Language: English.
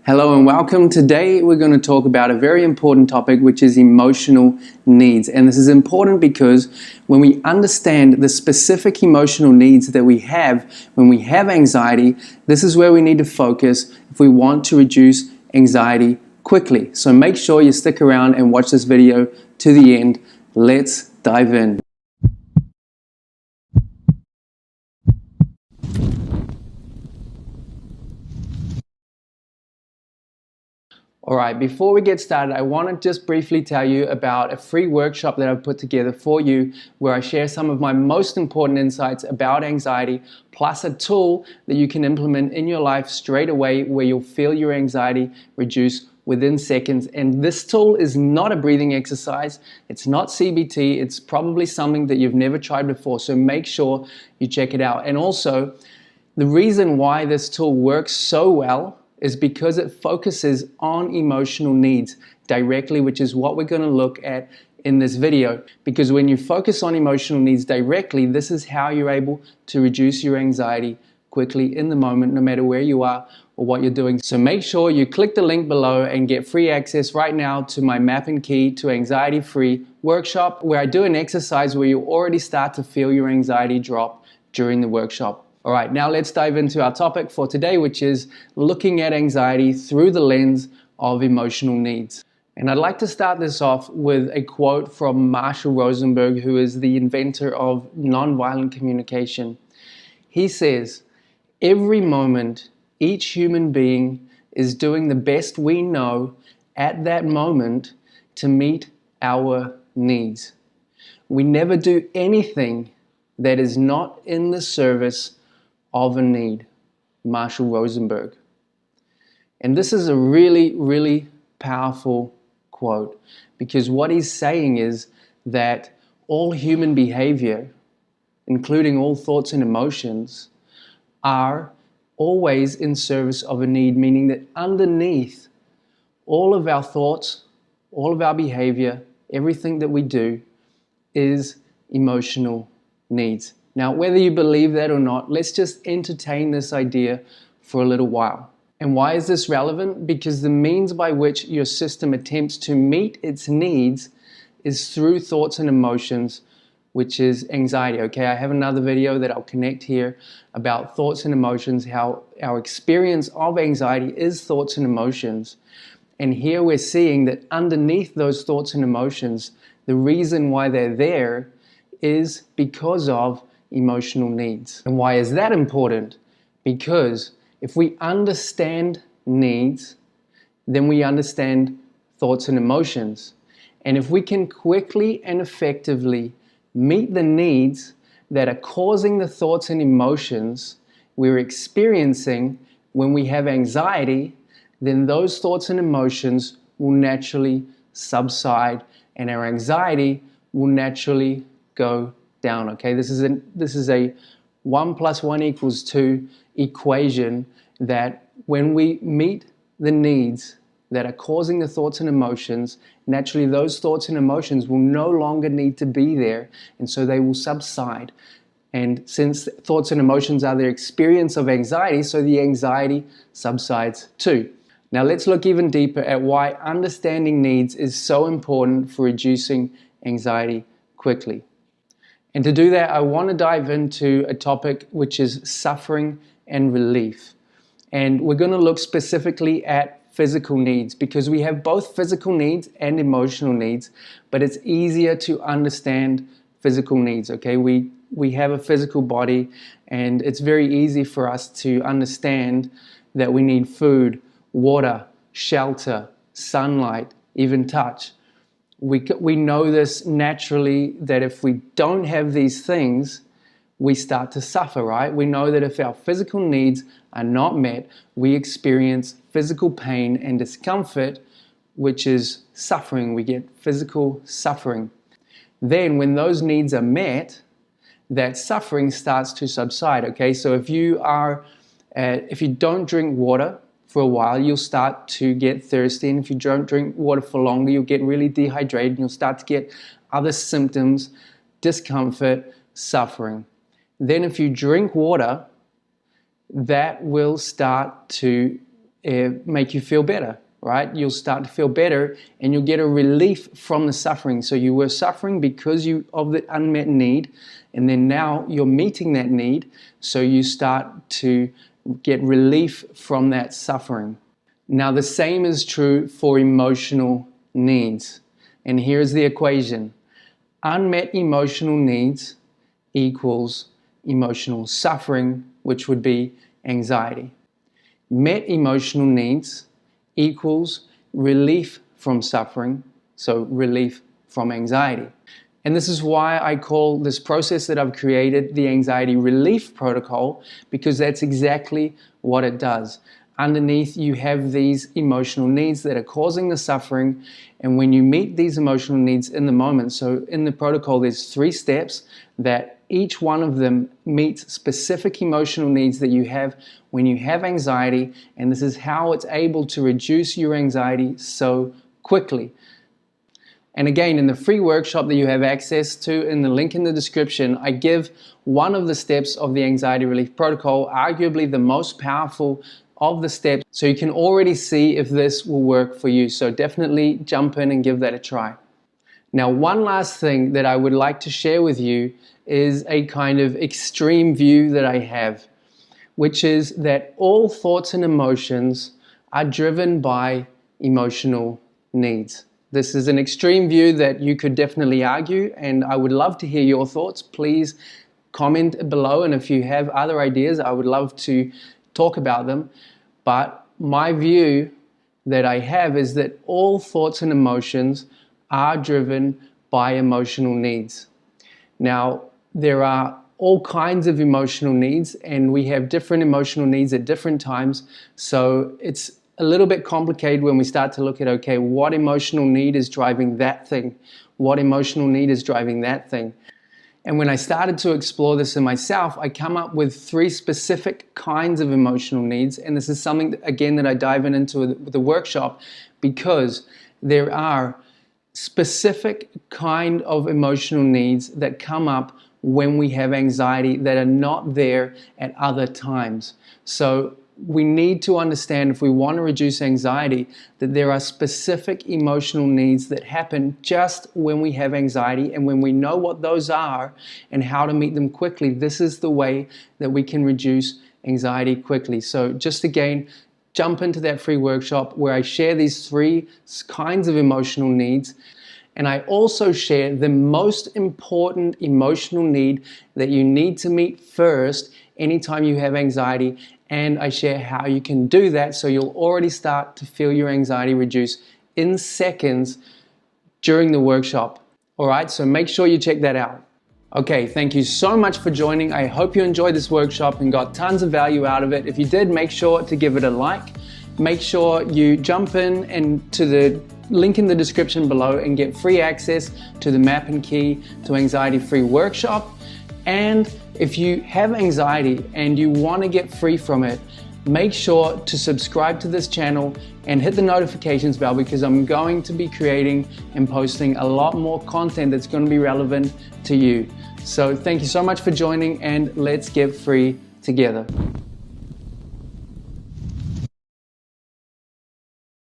Hello and welcome. Today we're going to talk about a very important topic, which is emotional needs. And this is important because when we understand the specific emotional needs that we have when we have anxiety, this is where we need to focus if we want to reduce anxiety quickly. So make sure you stick around and watch this video to the end. Let's dive in. Alright, before we get started, I want to just briefly tell you about a free workshop that I've put together for you where I share some of my most important insights about anxiety, plus a tool that you can implement in your life straight away where you'll feel your anxiety reduce within seconds. And this tool is not a breathing exercise, it's not CBT, it's probably something that you've never tried before, so make sure you check it out. And also, the reason why this tool works so well is because it focuses on emotional needs directly, which is what we're going to look at in this video. Because when you focus on emotional needs directly, this is how you're able to reduce your anxiety quickly in the moment, no matter where you are or what you're doing. So make sure you click the link below and get free access right now to my Map and Key to Anxiety Free workshop, where I do an exercise where you already start to feel your anxiety drop during the workshop. All right, now let's dive into our topic for today, which is looking at anxiety through the lens of emotional needs. And I'd like to start this off with a quote from Marshall Rosenburg, who is the inventor of nonviolent communication. He says, "Every moment, each human being is doing the best we know at that moment to meet our needs. We never do anything that is not in the service of a need." Marshall Rosenburg. And this is a really, really powerful quote, because what he's saying is that all human behavior, including all thoughts and emotions, are always in service of a need, meaning that underneath all of our thoughts, all of our behavior, everything that we do is emotional needs. Now, whether you believe that or not, let's just entertain this idea for a little while. And why is this relevant? Because the means by which your system attempts to meet its needs is through thoughts and emotions, which is anxiety. Okay, I have another video that I'll connect here about thoughts and emotions, how our experience of anxiety is thoughts and emotions. And here we're seeing that underneath those thoughts and emotions, the reason why they're there is because of emotional needs. And why is that important? Because if we understand needs, then we understand thoughts and emotions. And if we can quickly and effectively meet the needs that are causing the thoughts and emotions we're experiencing when we have anxiety, then those thoughts and emotions will naturally subside and our anxiety will naturally go down. Okay, this is a 1 + 1 = 2 equation that when we meet the needs that are causing the thoughts and emotions, naturally those thoughts and emotions will no longer need to be there, and so they will subside. And since thoughts and emotions are their experience of anxiety, so the anxiety subsides too. Now let's look even deeper at why understanding needs is so important for reducing anxiety quickly. And to do that, I want to dive into a topic which is suffering and relief. And we're going to look specifically at physical needs, because we have both physical needs and emotional needs, but it's easier to understand physical needs, okay? We have a physical body, and it's very easy for us to understand that we need food, water, shelter, sunlight, even touch. We know this naturally, that if we don't have these things, we start to suffer, right? We know that if our physical needs are not met, we experience physical pain and discomfort, which is suffering. We get physical suffering. Then when those needs are met, that suffering starts to subside, okay? So if you don't drink water for a while, you'll start to get thirsty, and if you don't drink water for longer, you'll get really dehydrated, and you'll start to get other symptoms, discomfort, suffering. Then if you drink water, that will start to make you feel better, right? You'll start to feel better and you'll get a relief from the suffering. So you were suffering because of the unmet need, and then now you're meeting that need, so you start to get relief from that suffering. Now the same is true for emotional needs. And here's the equation. Unmet emotional needs equals emotional suffering, which would be anxiety. Met emotional needs equals relief from suffering, so relief from anxiety. And this is why I call this process that I've created the anxiety relief protocol, because that's exactly what it does. Underneath, you have these emotional needs that are causing the suffering, and when you meet these emotional needs in the moment, so in the protocol there's 3 steps that each one of them meets specific emotional needs that you have when you have anxiety, and this is how it's able to reduce your anxiety so quickly. And again, in the free workshop that you have access to in the link in the description, I give one of the steps of the anxiety relief protocol, arguably the most powerful of the steps, so you can already see if this will work for you. So definitely jump in and give that a try. Now, one last thing that I would like to share with you is a kind of extreme view that I have, which is that all thoughts and emotions are driven by emotional needs. This is an extreme view that you could definitely argue, and I would love to hear your thoughts. Please comment below, and if you have other ideas, I would love to talk about them. But my view that I have is that all thoughts and emotions are driven by emotional needs. Now, there are all kinds of emotional needs, and we have different emotional needs at different times. So it's a little bit complicated when we start to look at, okay, what emotional need is driving that thing? What emotional need is driving that thing? And when I started to explore this in myself, I come up with 3 specific kinds of emotional needs. And this is something, again, that I dive into the workshop, because there are specific kind of emotional needs that come up when we have anxiety that are not there at other times. So we need to understand, if we want to reduce anxiety, that there are specific emotional needs that happen just when we have anxiety, and when we know what those are and how to meet them quickly, this is the way that we can reduce anxiety quickly. So just again, jump into that free workshop where I share these 3 kinds of emotional needs. And I also share the most important emotional need that you need to meet first anytime you have anxiety. And I share how you can do that, so you'll already start to feel your anxiety reduce in seconds during the workshop. All right, so make sure you check that out. Okay, thank you so much for joining. I hope you enjoyed this workshop and got tons of value out of it. If you did, make sure to give it a like. Make sure you jump in and to the link in the description below and get free access to the Map and Key to Anxiety Free Workshop. And if you have anxiety and you want to get free from it, make sure to subscribe to this channel and hit the notifications bell, because I'm going to be creating and posting a lot more content that's going to be relevant to you. So thank you so much for joining, and let's get free together.